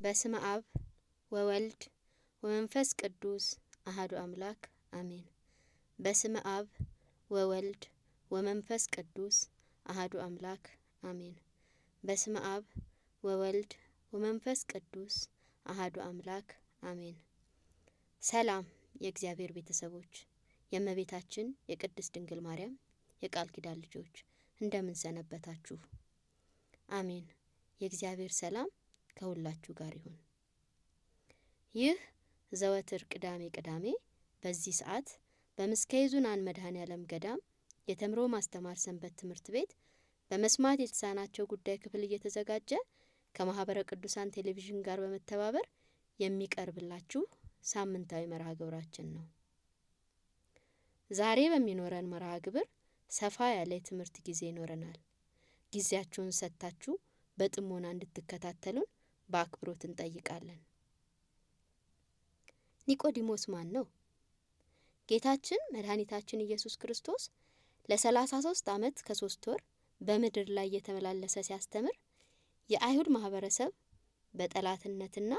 በስመ አብ ወወልድ ወመንፈስ ቅዱስ አሐዱ አምላክ አሜን። በስመ አብ ወወልድ ወመንፈስ ቅዱስ አሐዱ አምላክ አሜን። በስመ አብ ወወልድ ወመንፈስ ቅዱስ አሐዱ አምላክ አሜን። ሰላም የእግዚአብሔር ቤተሰቦች፣ የእመቤታችን የቅድስት ድንግል ማርያም የቃል ኪዳን ልጆች እንደምን ሰነበታችሁ? አሜን። የእግዚአብሔር ሰላም ከሁላችሁ ጋር ይሁን። ይህ ዘወትር ቅዳሜ ቅዳሜ በዚህ ሰዓት በምስካየ ኅዙናን መድኃኔዓለም ገዳም የተምሮ ማስተማር ሰንበት ትምህርት ቤት በመስማት የተሳናቸው ጉዳይ ክፍል እየተዘጋጀ ከማህበረ ቅዱሳን ቴሌቪዥን ጋር በመተባበር የሚቀርብላችሁ ሳምንታዊ መርሃ ግብራችን ነው። ዛሬ በሚኖረን መርሃ ግብር ሰፋ ያለ የትምህርት ጊዜ ይኖረናል። ጊዜያችሁን ሰጥታችሁ በጥሞና እንድትከታተሉን በአክብሮት እንጠይቃለን። ኒቆዲሞስ ማን ነው? ጌታችን መድኃኒታችን ኢየሱስ ክርስቶስ ለ33 ዓመት ከ3 ወር በምድር ላይ እየተመላለሰ ሲያስተምር የአይሁድ ማህበረሰብ በጠላትነትና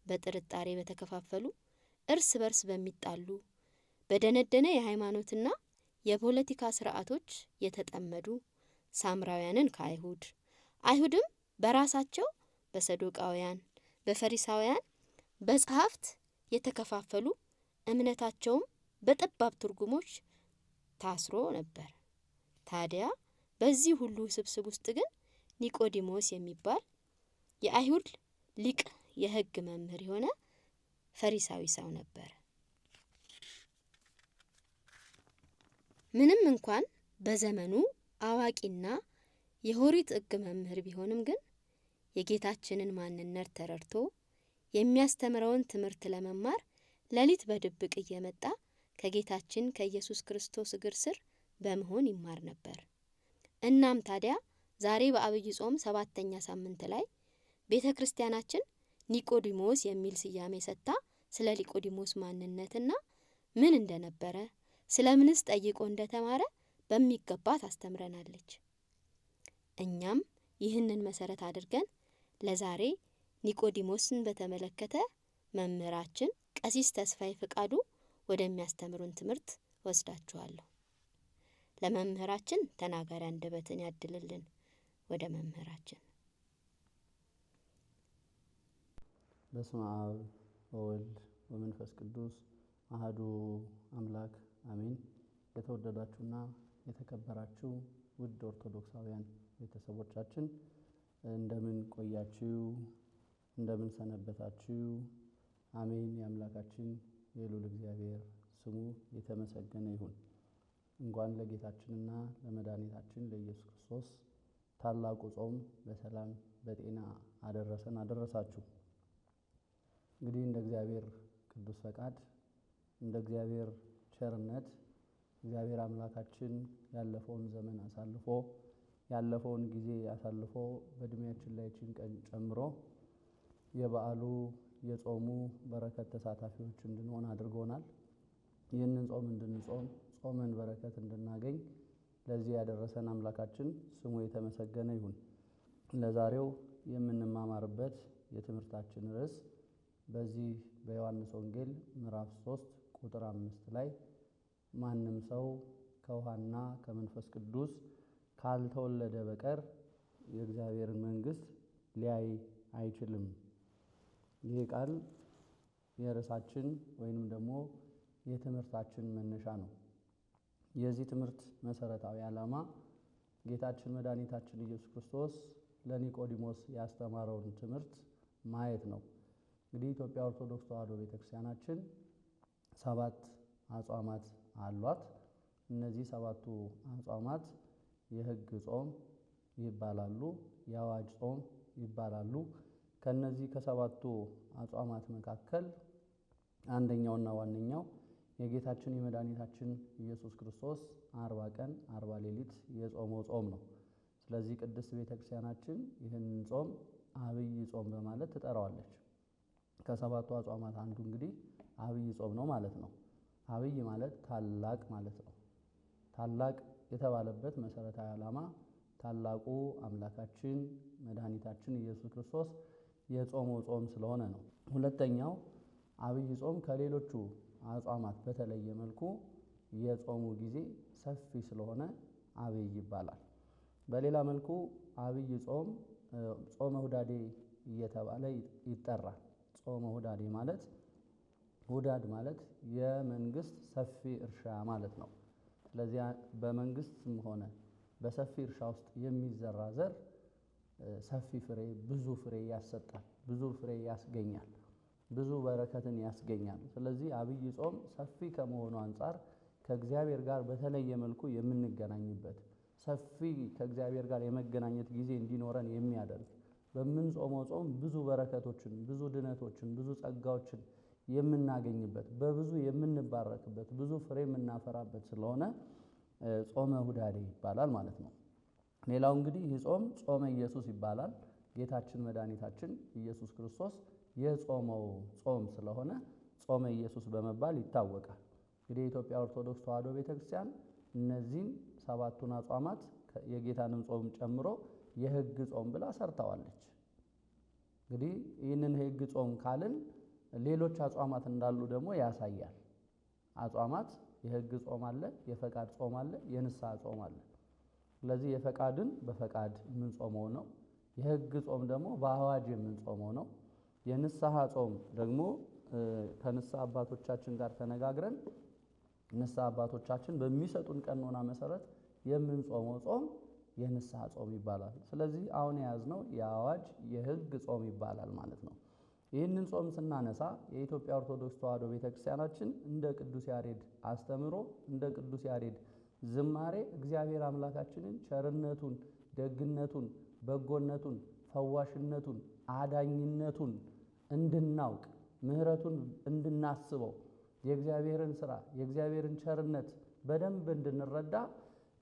በጥርጣሬ በተከፋፈሉ እርስ በርስ በሚጣሉ በደነደነ የሃይማኖትና የፖለቲካ ስርዓቶች የተጠመዱ ሳምራውያንን ከአይሁድ አይሁድም በራሳቸው በሰዶቃውያን በፈሪሳውያን በጸሐፍት የተከፋፈሉ እምነታቸውም በጠባብ ትርጉሞች ታስሮ ነበር። ታዲያ በዚህ ሁሉ ስብስብ ውስጥ ግን ኒቆዲሞስ የሚባል የአይሁድ ሊቅ የሕግ መምህር የሆነ ፈሪሳዊ ሰው ነበር። ምንም እንኳን በዘመኑ አዋቂና የኦሪት ሕግ መምህር ቢሆንም ግን የጌታችንን ማንነት ተረድቶ የሚያስተምረውን ትምህርት ለመማር ሌሊት በድብቅ እየመጣ ከጌታችን ከኢየሱስ ክርስቶስ እግር ስር በመሆን ይማር ነበር። እናም ታዲያ ዛሬ በአብይ ጾም 7ኛ ሳምንት ላይ ቤተ ክርስቲያናችን ኒቆዲሞስ የሚል ስያሜ ሰጥታ ስለ ኒቆዲሞስ ማንነትና ምን እንደነበረ ስለምንስ ጠይቆ እንደተማረ በሚገባ ታስተምረናለች። እኛም ይህንን መሰረት አድርገን ለዛሬ ኒቆዲሞስን በተመለከተ መምህራችን ቀሲስ ተስፋዬ ፍቃዱ ወደሚያስተምሩን ትምህርት ወስዳችኋለሁ። ለመምህራችን ተናጋሪ አንደበትን ያድልልን። ወደ መምህራችን። በስመ አብ ወወልድ ወመንፈስ ቅዱስ አሐዱ አምላክ አሜን። የተወደዳችሁና የተከበራችሁ ውድ ኦርቶዶክሳውያን ቤተሰቦቻችን እንደምን ቆያችሁ? እንደምን ሰነበታችሁ? አሜን። የአምላካችን የልዑል እግዚአብሔር ስሙ የተመሰገነ ይሁን። እንኳን ለጌታችንና ለመድኃኒታችን ለኢየሱስ ክርስቶስ ታላቁ ጾም በሰላም በጤና አደረሰን አደረሳችሁ። እንግዲህ እንደ እግዚአብሔር ቅዱስ ፈቃድ እንደ እግዚአብሔር ቸርነት እግዚአብሔር አምላካችን ያለፈውን ዘመን አሳልፎ ያለፈውን ጊዜ አሳልፎ በእድሜያችን ላይ ችን ቀን ጨምሮ የበዓሉ የጾሙ በረከት ተሳታፊዎች እንድንሆን አድርጎናል። ይህንን ጾም እንድንጾም ጾመን በረከት እንድናገኝ ለዚህ ያደረሰን አምላካችን ስሙ የተመሰገነ ይሁን። ለዛሬው የምንማማርበት የትምህርታችን ርዕስ በዚህ በዮሐንስ ወንጌል ምዕራፍ 3 ቁጥር 5 ላይ ማንም ሰው ከውሃና ከመንፈስ ቅዱስ ካልተወለደ በቀር የእግዚአብሔርን መንግሥት ሊያይ አይችልም። ይህ ቃል የርዕሳችን ወይንም ደግሞ የትምህርታችን መነሻ ነው። የዚህ ትምህርት መሰረታዊ ዓላማ ጌታችን መድኃኒታችን ኢየሱስ ክርስቶስ ለኒቆዲሞስ ያስተማረውን ትምህርት ማየት ነው። እንግዲህ ኢትዮጵያ ኦርቶዶክስ ተዋሕዶ ቤተክርስቲያናችን 7 አጽዋማት አሏት። እነዚህ 7ቱ አጽዋማት የሕግ ጾም ይባላሉ፣ የአዋጅ ጾም ይባላሉ። ከነዚህ ከ7ቱ አጽዋማት መካከል አንደኛውና ዋነኛው የጌታችን የመድኃኒታችን ኢየሱስ ክርስቶስ 40 ቀን 40 ሌሊት የጾመው ጾም ነው። ስለዚህ ቅድስት ቤተክርስቲያናችን ይህንን ጾም አብይ ጾም በማለት ትጠራዋለች። ከ7ቱ አጽዋማት አንዱ እንግዲህ አብይ ጾም ነው ማለት ነው። አብይ ማለት ታላቅ ማለት ነው። ታላቅ የተባለበት መሰረታዊ ዓላማ ታላቁ አምላካችን መድኃኒታችን ኢየሱስ ክርስቶስ የጾመው ጾም ስለሆነ ነው። ሁለተኛው አብይ ጾም ከሌሎቹ አጽዋማት በተለየ መልኩ የጾሙ ጊዜ ሰፊ ስለሆነ አብይ ይባላል። በሌላ መልኩ አብይ ጾም ጾመ ሁዳዴ እየተባለ ይጠራል። ጾመ ሁዳዴ ማለት ሁዳድ ማለት የመንግስት ሰፊ እርሻ ማለት ነው። ስለዚህ በመንግስትም ሆነ በሰፊ እርሻ ውስጥ የሚዘራ ዘር ሰፊ ፍሬ፣ ብዙ ፍሬ ያሰጣል፣ ብዙ ፍሬ ያስገኛል፣ ብዙ በረከትን ያስገኛል። ስለዚህ አብይ ጾም ሰፊ ከመሆኑ አንጻር ከእግዚአብሔር ጋር በተለየ መልኩ የምንገናኝበት ሰፊ ከእግዚአብሔር ጋር የመገናኘት ጊዜ እንዲኖረን የሚያደርግ በምንጾመው ጾም ብዙ በረከቶችን፣ ብዙ ድነቶችን፣ ብዙ ጸጋዎችን የምናገኝበት በብዙ የምንባረክበት ብዙ ፍሬ የምናፈራበት ስለሆነ ጾመ ሁዳዴ ይባላል ማለት ነው። ሌላው እንግዲህ ይህ ጾም ጾመ ኢየሱስ ይባላል። ጌታችን መድኃኒታችን ኢየሱስ ክርስቶስ የጾመው ጾም ስለሆነ ጾመ ኢየሱስ በመባል ይታወቃል። እንግዲህ የኢትዮጵያ ኦርቶዶክስ ተዋሕዶ ቤተክርስቲያን እነዚህን ሰባቱን አጽዋማት የጌታንም ጾም ጨምሮ የሕግ ጾም ብላ ሰርተዋለች። እንግዲህ ይህንን የሕግ ጾም ካልን ሌሎች አጽዋማት እንዳሉ ደግሞ ያሳያል። አጽዋማት የሕግ ጾም አለ፣ የፈቃድ ጾም አለ፣ የንስሐ ጾም አለ። ስለዚህ የፈቃድን በፈቃድ የምንጾመው ነው። የሕግ ጾም ደግሞ በአዋጅ የምንጾመው ነው። የንስሐ ጾም ደግሞ ከንስሐ አባቶቻችን ጋር ተነጋግረን ንስሐ አባቶቻችን በሚሰጡን ቀኖና መሰረት የምንጾመው ጾም የንስሐ ጾም ይባላል። ስለዚህ አሁን የያዝነው የአዋጅ የሕግ ጾም ይባላል ማለት ነው። ይህንን ጾም ስናነሳ የኢትዮጵያ ኦርቶዶክስ ተዋሕዶ ቤተክርስቲያናችን እንደ ቅዱስ ያሬድ አስተምሮ እንደ ቅዱስ ያሬድ ዝማሬ እግዚአብሔር አምላካችንን ቸርነቱን፣ ደግነቱን፣ በጎነቱን፣ ፈዋሽነቱን፣ አዳኝነቱን እንድናውቅ ምሕረቱን እንድናስበው የእግዚአብሔርን ሥራ የእግዚአብሔርን ቸርነት በደንብ እንድንረዳ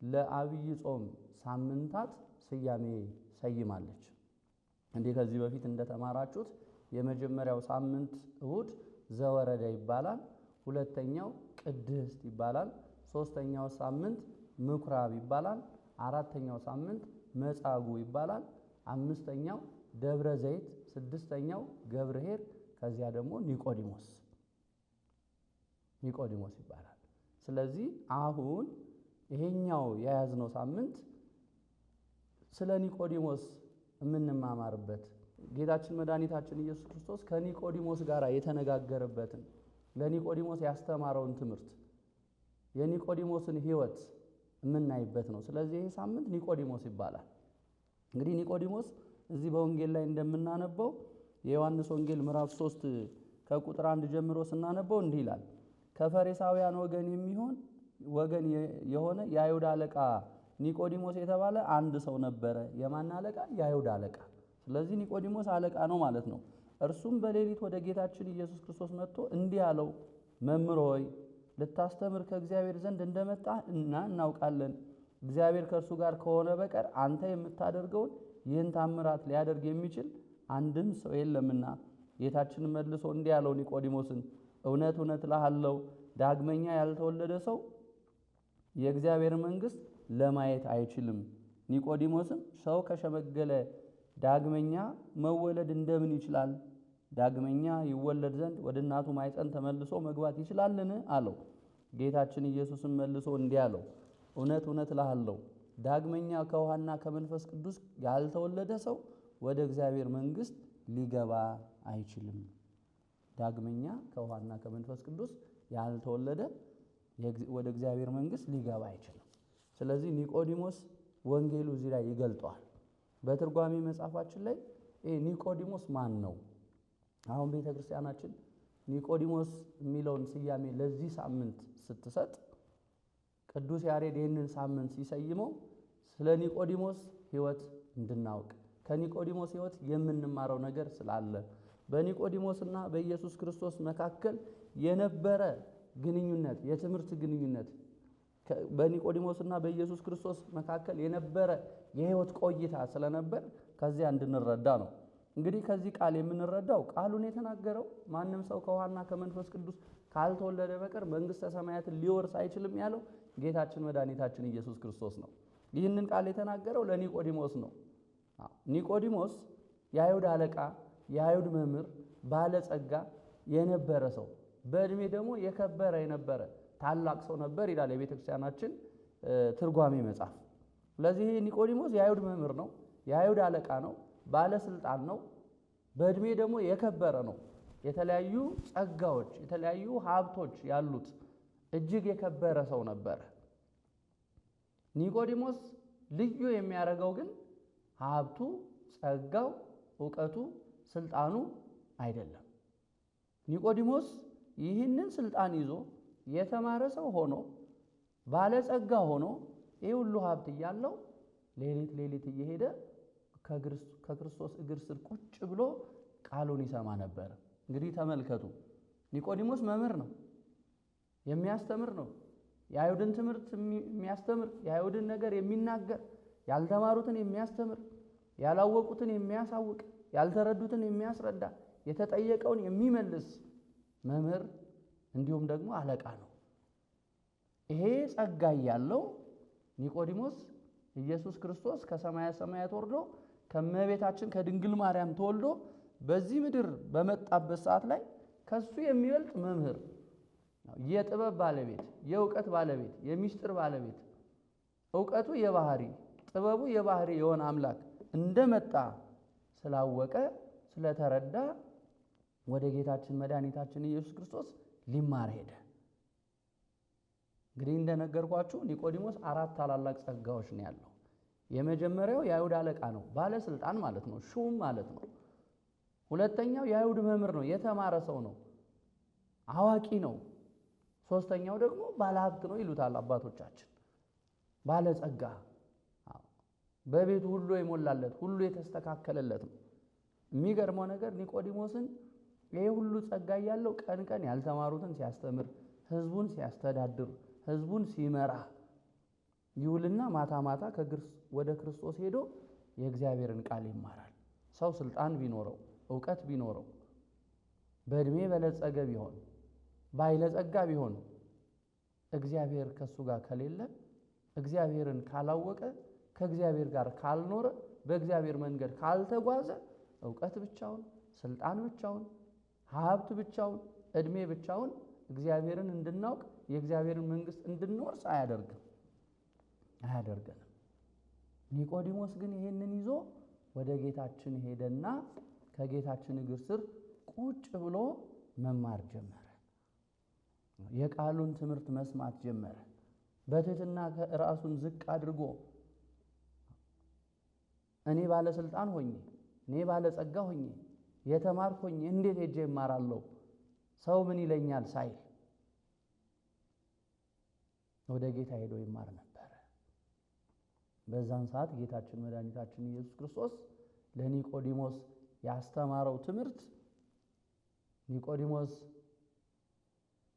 ለአብይ ጾም ሳምንታት ስያሜ ሰይማለች። እንዲህ ከዚህ በፊት እንደተማራችሁት የመጀመሪያው ሳምንት እሁድ ዘወረደ ይባላል። ሁለተኛው ቅድስት ይባላል። ሶስተኛው ሳምንት ምኩራብ ይባላል። አራተኛው ሳምንት መጻጉዕ ይባላል። አምስተኛው ደብረ ዘይት፣ ስድስተኛው ገብርኄር፣ ከዚያ ደግሞ ኒቆዲሞስ ይባላል። ስለዚህ አሁን ይሄኛው የያዝነው ሳምንት ስለ ኒቆዲሞስ የምንማማርበት ጌታችን መድኃኒታችን ኢየሱስ ክርስቶስ ከኒቆዲሞስ ጋር የተነጋገረበትን ለኒቆዲሞስ ያስተማረውን ትምህርት የኒቆዲሞስን ሕይወት የምናይበት ነው። ስለዚህ ይሄ ሳምንት ኒቆዲሞስ ይባላል። እንግዲህ ኒቆዲሞስ እዚህ በወንጌል ላይ እንደምናነበው የዮሐንስ ወንጌል ምዕራፍ 3 ከቁጥር 1 ጀምሮ ስናነበው እንዲህ ይላል። ከፈሪሳውያን ወገን የሆነ የአይሁድ አለቃ ኒቆዲሞስ የተባለ አንድ ሰው ነበረ። የማን አለቃ? የአይሁድ አለቃ። ስለዚህ ኒቆዲሞስ አለቃ ነው ማለት ነው። እርሱም በሌሊት ወደ ጌታችን ኢየሱስ ክርስቶስ መጥቶ እንዲህ አለው፣ መምህር ሆይ ልታስተምር ከእግዚአብሔር ዘንድ እንደመጣ እናውቃለን። እግዚአብሔር ከእርሱ ጋር ከሆነ በቀር አንተ የምታደርገውን ይህን ታምራት ሊያደርግ የሚችል አንድም ሰው የለምና። ጌታችን መልሶ እንዲህ አለው ኒቆዲሞስን፣ እውነት እውነት እልሃለሁ ዳግመኛ ያልተወለደ ሰው የእግዚአብሔር መንግሥት ለማየት አይችልም። ኒቆዲሞስም ሰው ከሸመገለ ዳግመኛ መወለድ እንደምን ይችላል? ዳግመኛ ይወለድ ዘንድ ወደ እናቱ ማኅፀን ተመልሶ መግባት ይችላልን? አለው። ጌታችን ኢየሱስም መልሶ እንዲህ አለው፣ እውነት እውነት እልሃለሁ ዳግመኛ ከውሃና ከመንፈስ ቅዱስ ያልተወለደ ሰው ወደ እግዚአብሔር መንግሥት ሊገባ አይችልም። ዳግመኛ ከውሃና ከመንፈስ ቅዱስ ያልተወለደ ወደ እግዚአብሔር መንግሥት ሊገባ አይችልም። ስለዚህ ኒቆዲሞስ ወንጌሉ እዚህ ላይ ይገልጠዋል። በትርጓሜ መጽሐፋችን ላይ ኒቆዲሞስ ማን ነው? አሁን ቤተ ክርስቲያናችን ኒቆዲሞስ የሚለውን ስያሜ ለዚህ ሳምንት ስትሰጥ ቅዱስ ያሬድ ይህንን ሳምንት ሲሰይመው ስለ ኒቆዲሞስ ሕይወት እንድናውቅ ከኒቆዲሞስ ሕይወት የምንማረው ነገር ስላለ በኒቆዲሞስና በኢየሱስ ክርስቶስ መካከል የነበረ ግንኙነት የትምህርት ግንኙነት በኒቆዲሞስና በኢየሱስ ክርስቶስ መካከል የነበረ የሕይወት ቆይታ ስለነበር ከዚያ እንድንረዳ ነው። እንግዲህ ከዚህ ቃል የምንረዳው ቃሉን የተናገረው ማንም ሰው ከውሃና ከመንፈስ ቅዱስ ካልተወለደ በቀር መንግሥተ ሰማያትን ሊወርስ አይችልም ያለው ጌታችን መድኃኒታችን ኢየሱስ ክርስቶስ ነው። ይህንን ቃል የተናገረው ለኒቆዲሞስ ነው። ኒቆዲሞስ የአይሁድ አለቃ፣ የአይሁድ መምህር፣ ባለጸጋ የነበረ ሰው፣ በእድሜ ደግሞ የከበረ የነበረ ታላቅ ሰው ነበር ይላል የቤተ ክርስቲያናችን ትርጓሜ መጽሐፍ። ስለዚህ ኒቆዲሞስ የአይሁድ መምህር ነው፣ የአይሁድ አለቃ ነው፣ ባለስልጣን ነው፣ በእድሜ ደግሞ የከበረ ነው። የተለያዩ ጸጋዎች፣ የተለያዩ ሀብቶች ያሉት እጅግ የከበረ ሰው ነበረ። ኒቆዲሞስ ልዩ የሚያደርገው ግን ሀብቱ፣ ጸጋው፣ ዕውቀቱ፣ ስልጣኑ አይደለም። ኒቆዲሞስ ይህንን ስልጣን ይዞ የተማረ ሰው ሆኖ ባለጸጋ ሆኖ ይህ ሁሉ ሀብት እያለው ሌሊት እየሄደ ከክርስቶስ እግር ስር ቁጭ ብሎ ቃሉን ይሰማ ነበር። እንግዲህ ተመልከቱ፣ ኒቆዲሞስ መምህር ነው፣ የሚያስተምር ነው። የአይሁድን ትምህርት የሚያስተምር፣ የአይሁድን ነገር የሚናገር፣ ያልተማሩትን የሚያስተምር፣ ያላወቁትን የሚያሳውቅ፣ ያልተረዱትን የሚያስረዳ፣ የተጠየቀውን የሚመልስ መምህር እንዲሁም ደግሞ አለቃ ነው። ይሄ ጸጋ ያለው ኒቆዲሞስ ኢየሱስ ክርስቶስ ከሰማየ ሰማያት ወርዶ ከእመቤታችን ከድንግል ማርያም ተወልዶ በዚህ ምድር በመጣበት ሰዓት ላይ ከሱ የሚበልጥ መምህር፣ የጥበብ ባለቤት፣ የእውቀት ባለቤት፣ የሚስጥር ባለቤት፣ እውቀቱ የባህሪ ጥበቡ የባህሪ የሆነ አምላክ እንደመጣ ስላወቀ ስለተረዳ ወደ ጌታችን መድኃኒታችን ኢየሱስ ክርስቶስ ሊማር ሄደ። እንግዲህ እንደነገርኳችሁ ኒቆዲሞስ 4 ታላላቅ ጸጋዎች ነው ያለው። የመጀመሪያው የአይሁድ አለቃ ነው፣ ባለስልጣን ማለት ነው፣ ሹም ማለት ነው። ሁለተኛው የአይሁድ መምህር ነው፣ የተማረ ሰው ነው፣ አዋቂ ነው። ሶስተኛው ደግሞ ባለሀብት ነው ይሉታል አባቶቻችን፣ ባለጸጋ፣ በቤቱ ሁሉ የሞላለት ሁሉ የተስተካከለለት ነው። የሚገርመው ነገር ኒቆዲሞስን ይሄ ሁሉ ጸጋ ያለው ቀን ቀን ያልተማሩትን ሲያስተምር፣ ህዝቡን ሲያስተዳድር፣ ህዝቡን ሲመራ ይውልና ማታ ማታ ወደ ክርስቶስ ሄዶ የእግዚአብሔርን ቃል ይማራል። ሰው ስልጣን ቢኖረው፣ ዕውቀት ቢኖረው፣ በእድሜ በለጸገ ቢሆን፣ ባይለጸጋ ቢሆን፣ እግዚአብሔር ከሱ ጋር ከሌለ፣ እግዚአብሔርን ካላወቀ፣ ከእግዚአብሔር ጋር ካልኖረ፣ በእግዚአብሔር መንገድ ካልተጓዘ ዕውቀት ብቻውን፣ ስልጣን ብቻውን፣ ሀብት ብቻውን፣ እድሜ ብቻውን እግዚአብሔርን እንድናውቅ የእግዚአብሔርን መንግስት እንድንወርስ አያደርገንም። ኒቆዲሞስ ግን ይሄንን ይዞ ወደ ጌታችን ሄደና ከጌታችን እግር ስር ቁጭ ብሎ መማር ጀመረ። የቃሉን ትምህርት መስማት ጀመረ። በትህትና ራሱን ዝቅ አድርጎ እኔ ባለስልጣን ሆኜ፣ እኔ ባለጸጋ ሆኜ፣ የተማርኩ ሆኜ እንዴት ሄጄ እማራለሁ ሰው ምን ይለኛል ሳይል ወደ ጌታ ሄዶ ይማር ነበረ። በዛን ሰዓት ጌታችን መድኃኒታችን ኢየሱስ ክርስቶስ ለኒቆዲሞስ ያስተማረው ትምህርት ኒቆዲሞስ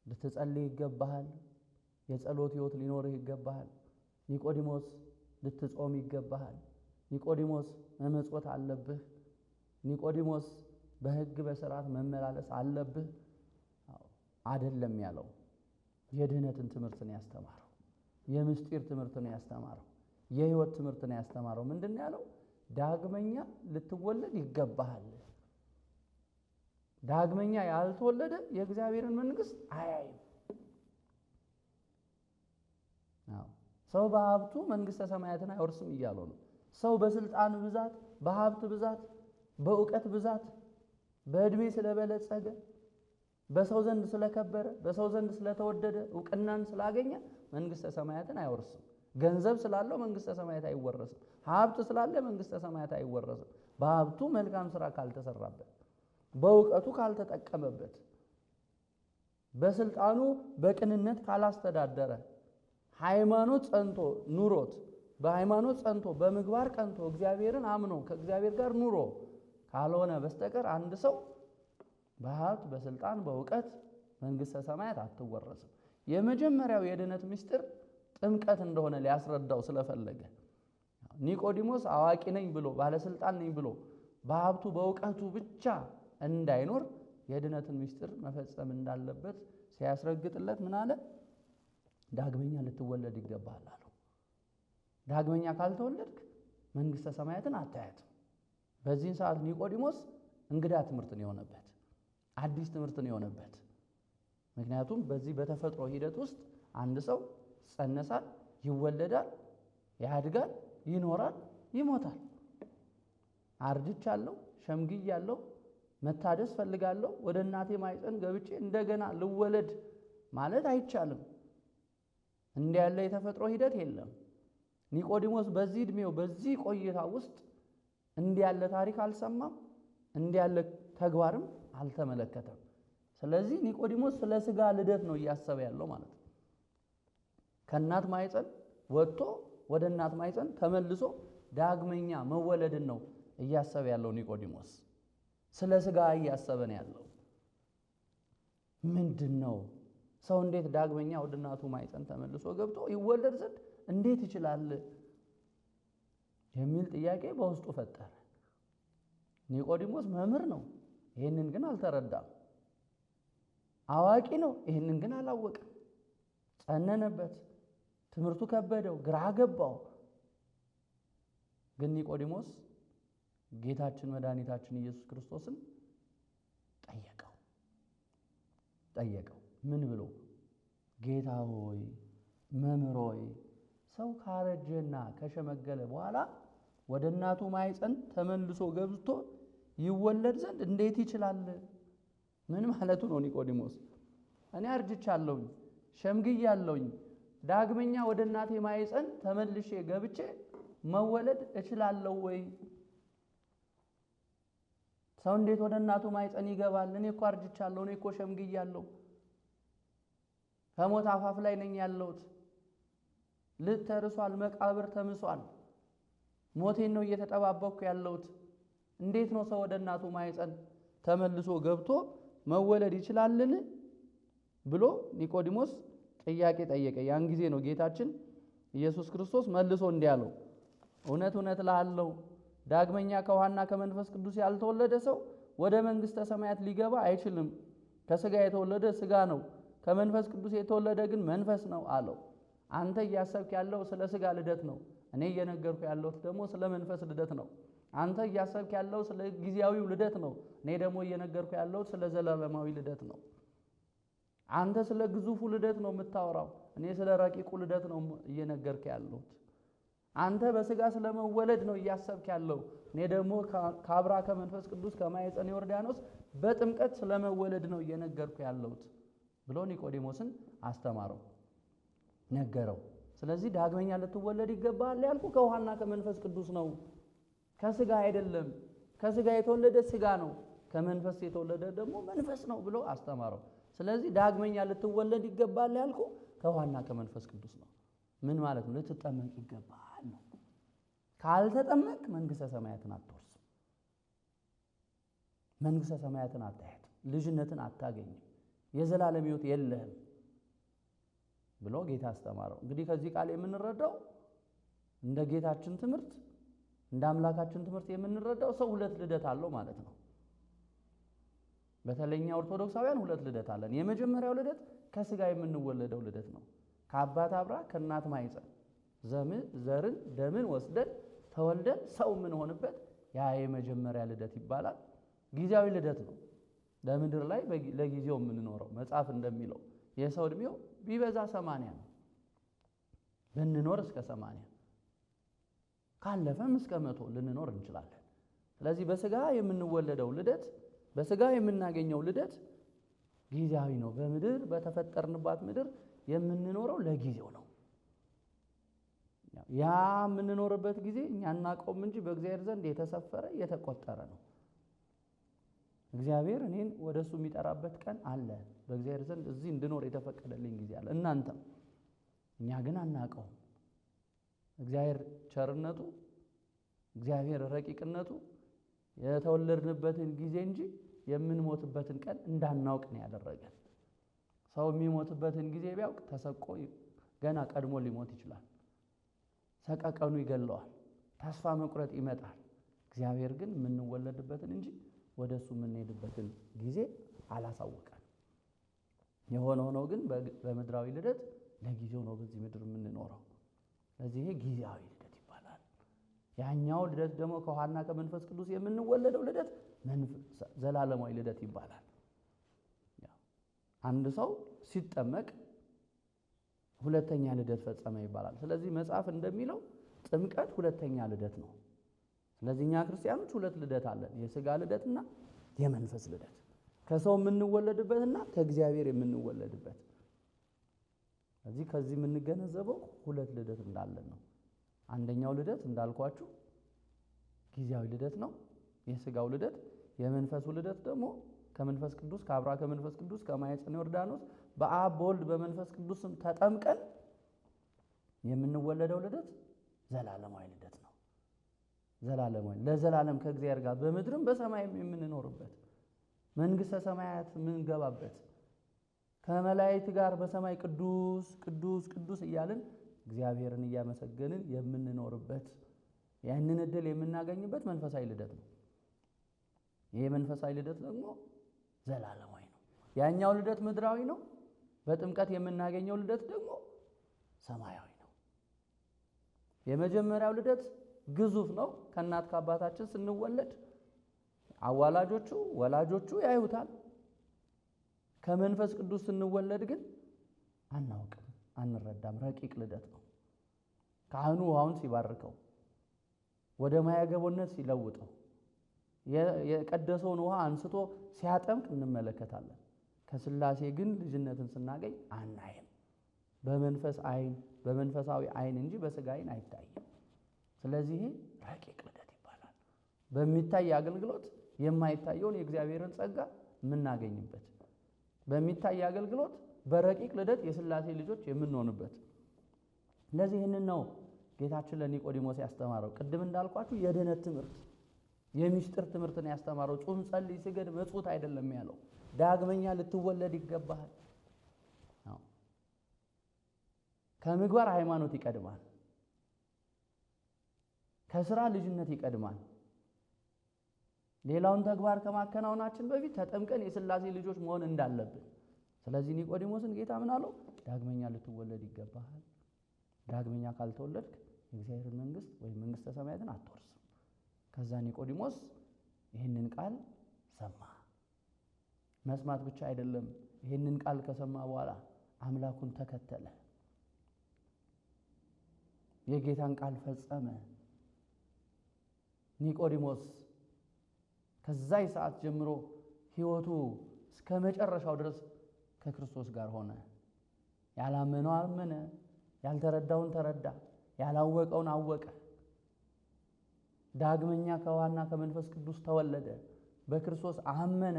ልትጸልይ ይገባሃል፣ የጸሎት ሕይወት ሊኖርህ ይገባሃል፣ ኒቆዲሞስ ልትጾም ይገባሃል፣ ኒቆዲሞስ መመጽወት አለብህ፣ ኒቆዲሞስ በሕግ በሥርዓት መመላለስ አለብህ አይደለም ያለው። የድህነትን ትምህርት ነው ያስተማረው። የምስጢር ትምህርት ነው ያስተማረው። የሕይወት ትምህርት ነው ያስተማረው። ምንድን ያለው? ዳግመኛ ልትወለድ ይገባሃል። ዳግመኛ ያልተወለደ የእግዚአብሔርን መንግስት አያይም። ሰው በሀብቱ መንግስተ ሰማያትን አይወርስም እያለው ነው። ሰው በስልጣን ብዛት፣ በሀብት ብዛት፣ በእውቀት ብዛት፣ በእድሜ ስለበለጸገ፣ በሰው ዘንድ ስለከበረ፣ በሰው ዘንድ ስለተወደደ፣ እውቅናን ስላገኘ መንግስተ ሰማያትን አይወርስም። ገንዘብ ስላለው መንግስተ ሰማያት አይወረስም። ሀብት ስላለ መንግስተ ሰማያት አይወረስም። በሀብቱ መልካም ስራ ካልተሰራበት፣ በእውቀቱ ካልተጠቀመበት፣ በስልጣኑ በቅንነት ካላስተዳደረ፣ ሃይማኖት ጸንቶ ኑሮት በሃይማኖት ጸንቶ በምግባር ቀንቶ እግዚአብሔርን አምኖ ከእግዚአብሔር ጋር ኑሮ ካልሆነ በስተቀር አንድ ሰው በሀብት በስልጣን በእውቀት መንግስተ ሰማያት አትወረስም። የመጀመሪያው የድነት ምስጢር ጥምቀት እንደሆነ ሊያስረዳው ስለፈለገ ኒቆዲሞስ አዋቂ ነኝ ብሎ ባለስልጣን ነኝ ብሎ በሀብቱ በእውቀቱ ብቻ እንዳይኖር የድነትን ምስጢር መፈጸም እንዳለበት ሲያስረግጥለት ምን አለ? ዳግመኛ ልትወለድ ይገባል አለው። ዳግመኛ ካልተወለድክ መንግሥተ ሰማያትን አታያትም። በዚህን ሰዓት ኒቆዲሞስ እንግዳ ትምህርት ነው የሆነበት፣ አዲስ ትምህርት ነው የሆነበት። ምክንያቱም በዚህ በተፈጥሮ ሂደት ውስጥ አንድ ሰው ይጸነሳል፣ ይወለዳል፣ ያድጋል፣ ይኖራል፣ ይሞታል። አርጅቻለሁ፣ ሸምግያለሁ፣ መታደስ ፈልጋለሁ፣ ወደ እናቴ ማኅፀን ገብቼ እንደገና ልወለድ ማለት አይቻልም። እንዲህ ያለ የተፈጥሮ ሂደት የለም። ኒቆዲሞስ በዚህ ዕድሜው በዚህ ቆይታ ውስጥ እንዲህ ያለ ታሪክ አልሰማም፣ እንዲህ ያለ ተግባርም አልተመለከተም። ስለዚህ ኒቆዲሞስ ስለ ሥጋ ልደት ነው እያሰበ ያለው ማለት ነው። ከእናት ማኅፀን ወጥቶ ወደ እናት ማኅፀን ተመልሶ ዳግመኛ መወለድን ነው እያሰበ ያለው ኒቆዲሞስ። ስለ ሥጋ እያሰበ ነው ያለው። ምንድን ነው ሰው እንዴት ዳግመኛ ወደ እናቱ ማኅፀን ተመልሶ ገብቶ ይወለድ ዘንድ እንዴት ይችላል የሚል ጥያቄ በውስጡ ፈጠረ። ኒቆዲሞስ መምህር ነው፣ ይህንን ግን አልተረዳም። አዋቂ ነው፣ ይህንን ግን አላወቅም። ጸነነበት፣ ትምህርቱ ከበደው፣ ግራ ገባው። ግን ኒቆዲሞስ ጌታችን መድኃኒታችን ኢየሱስ ክርስቶስን ጠየቀው። ምን ብሎ? ጌታ ሆይ፣ መምህር ሆይ፣ ሰው ካረጀና ከሸመገለ በኋላ ወደ እናቱ ማኅፀን ተመልሶ ገብቶ ይወለድ ዘንድ እንዴት ይችላል? ምን ማለቱ ነው ኒቆዲሞስ? እኔ አርጅቻለሁኝ፣ ሸምግያለሁኝ፣ ዳግመኛ ወደ እናቴ ማኅፀን ተመልሼ ገብቼ መወለድ እችላለሁ ወይ? ሰው እንዴት ወደ እናቱ ማኅፀን ይገባል? እኔ እኮ አርጅቻለሁ፣ እኔ እኮ ሸምግያለሁ፣ ከሞት አፋፍ ላይ ነኝ ያለሁት፣ ልጥ ተርሷል፣ መቃብር ተምሷል፣ ሞቴን ነው እየተጠባበቅኩ ያለሁት። እንዴት ነው ሰው ወደ እናቱ ማኅፀን ተመልሶ ገብቶ መወለድ ይችላልን? ብሎ ኒቆዲሞስ ጥያቄ ጠየቀ። ያን ጊዜ ነው ጌታችን ኢየሱስ ክርስቶስ መልሶ እንዲህ አለው፣ እውነት እውነት እልሃለሁ ዳግመኛ ከውሃና ከመንፈስ ቅዱስ ያልተወለደ ሰው ወደ መንግሥተ ሰማያት ሊገባ አይችልም። ከሥጋ የተወለደ ሥጋ ነው፣ ከመንፈስ ቅዱስ የተወለደ ግን መንፈስ ነው አለው። አንተ እያሰብክ ያለው ስለ ሥጋ ልደት ነው፣ እኔ እየነገርኩ ያለሁት ደግሞ ስለ መንፈስ ልደት ነው። አንተ እያሰብክ ያለው ስለ ጊዜያዊው ልደት ነው፣ እኔ ደግሞ እየነገርኩ ያለሁት ስለ ዘላለማዊ ልደት ነው። አንተ ስለ ግዙፉ ልደት ነው የምታወራው፣ እኔ ስለ ረቂቁ ልደት ነው እየነገርኩ ያለሁት። አንተ በሥጋ ስለመወለድ ነው እያሰብክ ያለው፣ እኔ ደግሞ ከአብራ ከመንፈስ ቅዱስ ከማኅፀነ ዮርዳኖስ በጥምቀት ስለመወለድ ነው እየነገርኩ ያለሁት ብሎ ኒቆዲሞስን አስተማረው፣ ነገረው። ስለዚህ ዳግመኛ ልትወለድ ይገባሃል ያልኩ ከውሃና ከመንፈስ ቅዱስ ነው፣ ከሥጋ አይደለም። ከሥጋ የተወለደ ሥጋ ነው፣ ከመንፈስ የተወለደ ደግሞ መንፈስ ነው ብሎ አስተማረው። ስለዚህ ዳግመኛ ልትወለድ ይገባሃል ያልኩ ከውሃና ከመንፈስ ቅዱስ ነው። ምን ማለት ነው? ልትጠመቅ ይገባሃል ነው። ካልተጠመቅ መንግሥተ ሰማያትን አትወርስም፣ መንግሥተ ሰማያትን አታያትም፣ ልጅነትን አታገኝም፣ የዘላለም ሕይወት የለህም ብሎ ጌታ አስተማረው። እንግዲህ ከዚህ ቃል የምንረዳው እንደ ጌታችን ትምህርት እንደ አምላካችን ትምህርት የምንረዳው ሰው ሁለት ልደት አለው ማለት ነው። በተለይኛ ኦርቶዶክሳውያን ሁለት ልደት አለን። የመጀመሪያው ልደት ከሥጋ የምንወለደው ልደት ነው። ከአባት አብራ ከእናት ማኅፀን ዘርን ደምን ወስደን ተወልደን ሰው የምንሆንበት ያ የመጀመሪያ ልደት ይባላል። ጊዜያዊ ልደት ነው። ለምድር ላይ ለጊዜው የምንኖረው መጽሐፍ እንደሚለው የሰው ዕድሜው ቢበዛ 80 ነው። ብንኖር እስከ 80 ካለፈም እስከ 100 ልንኖር እንችላለን። ስለዚህ በሥጋ የምንወለደው ልደት በሥጋ የምናገኘው ልደት ጊዜያዊ ነው። በምድር በተፈጠርንባት ምድር የምንኖረው ለጊዜው ነው። ያ የምንኖርበት ጊዜ እኛ እናውቀውም እንጂ በእግዚአብሔር ዘንድ የተሰፈረ የተቆጠረ ነው። እግዚአብሔር እኔን ወደሱ የሚጠራበት ቀን አለ። በእግዚአብሔር ዘንድ እዚህ እንድኖር የተፈቀደልኝ ጊዜ አለ። እናንተም እኛ ግን አናውቀውም። እግዚአብሔር ቸርነቱ፣ እግዚአብሔር ረቂቅነቱ የተወለድንበትን ጊዜ እንጂ የምንሞትበትን ቀን እንዳናውቅ ነው ያደረገን። ሰው የሚሞትበትን ጊዜ ቢያውቅ ተሰቆ ገና ቀድሞ ሊሞት ይችላል። ሰቀቀኑ ይገለዋል። ተስፋ መቁረጥ ይመጣል። እግዚአብሔር ግን የምንወለድበትን እንጂ ወደሱ የምንሄድበትን ጊዜ አላሳወቀን። የሆነ ሆኖ ግን በምድራዊ ልደት ለጊዜው ነው በዚህ ምድር የምንኖረው። ስለዚህ ይሄ ጊዜያዊ ልደት ያኛው ልደት ደግሞ ከውሃና ከመንፈስ ቅዱስ የምንወለደው ልደት ዘላለማዊ ልደት ይባላል። አንድ ሰው ሲጠመቅ ሁለተኛ ልደት ፈጸመ ይባላል። ስለዚህ መጽሐፍ እንደሚለው ጥምቀት ሁለተኛ ልደት ነው። ስለዚህ እኛ ክርስቲያኖች ሁለት ልደት አለን፣ የሥጋ ልደትና የመንፈስ ልደት፣ ከሰው የምንወለድበትና ከእግዚአብሔር የምንወለድበት። ስለዚህ ከዚህ የምንገነዘበው ሁለት ልደት እንዳለን ነው። አንደኛው ልደት እንዳልኳችሁ ጊዜያዊ ልደት ነው፣ የሥጋው ልደት። የመንፈሱ ልደት ደግሞ ከመንፈስ ቅዱስ ከአብራ ከመንፈስ ቅዱስ ከማኅፀነ ዮርዳኖስ በአብ በወልድ በመንፈስ ቅዱስም ተጠምቀን የምንወለደው ልደት ዘላለማዊ ልደት ነው። ዘላለማዊ ለዘላለም ከእግዚአብሔር ጋር በምድርም በሰማይም የምንኖርበት መንግሥተ ሰማያት የምንገባበት ከመላእክት ጋር በሰማይ ቅዱስ ቅዱስ ቅዱስ እያልን እግዚአብሔርን እያመሰገንን የምንኖርበት ያንን ዕድል የምናገኝበት መንፈሳዊ ልደት ነው። ይሄ መንፈሳዊ ልደት ደግሞ ዘላለማዊ ነው። ያኛው ልደት ምድራዊ ነው። በጥምቀት የምናገኘው ልደት ደግሞ ሰማያዊ ነው። የመጀመሪያው ልደት ግዙፍ ነው። ከእናት ከአባታችን ስንወለድ አዋላጆቹ ወላጆቹ ያዩታል። ከመንፈስ ቅዱስ ስንወለድ ግን አናውቅም፣ አንረዳም። ረቂቅ ልደት ነው። ካህኑ ውሃውን ሲባርከው ወደ ማያገቦነት ሲለውጠው የቀደሰውን ውሃ አንስቶ ሲያጠምቅ እንመለከታለን። ከሥላሴ ግን ልጅነትን ስናገኝ አናይም። በመንፈስ አይን በመንፈሳዊ አይን እንጂ በሥጋ አይን አይታይም። ስለዚህ ረቂቅ ልደት ይባላል። በሚታይ አገልግሎት የማይታየውን የእግዚአብሔርን ጸጋ የምናገኝበት፣ በሚታይ አገልግሎት በረቂቅ ልደት የሥላሴ ልጆች የምንሆንበት። ስለዚህ ይህንን ነው ጌታችን ለኒቆዲሞስ ያስተማረው። ቅድም እንዳልኳችሁ የድኅነት ትምህርት የሚስጥር ትምህርትን ያስተማረው። ጹም፣ ጸልይ፣ ስገድ፣ መጽውት አይደለም ያለው። ዳግመኛ ልትወለድ ይገባሃል። ከምግባር ሃይማኖት ይቀድማል። ከስራ ልጅነት ይቀድማል። ሌላውን ተግባር ከማከናወናችን በፊት ተጠምቀን የሥላሴ ልጆች መሆን እንዳለብን። ስለዚህ ኒቆዲሞስን ጌታ ምን አለው? ዳግመኛ ልትወለድ ይገባሃል። ዳግመኛ ካልተወለድክ የእግዚአብሔርን መንግሥት ወይም መንግሥተ ሰማያትን አትወርስም። ከዛ ኒቆዲሞስ ይህንን ቃል ሰማ። መስማት ብቻ አይደለም፣ ይህንን ቃል ከሰማ በኋላ አምላኩን ተከተለ። የጌታን ቃል ፈጸመ። ኒቆዲሞስ ከዛይ ሰዓት ጀምሮ ሕይወቱ እስከ መጨረሻው ድረስ ከክርስቶስ ጋር ሆነ። ያላመነው አመነ፣ ያልተረዳውን ተረዳ፣ ያላወቀውን አወቀ። ዳግመኛ ከውሃና ከመንፈስ ቅዱስ ተወለደ። በክርስቶስ አመነ።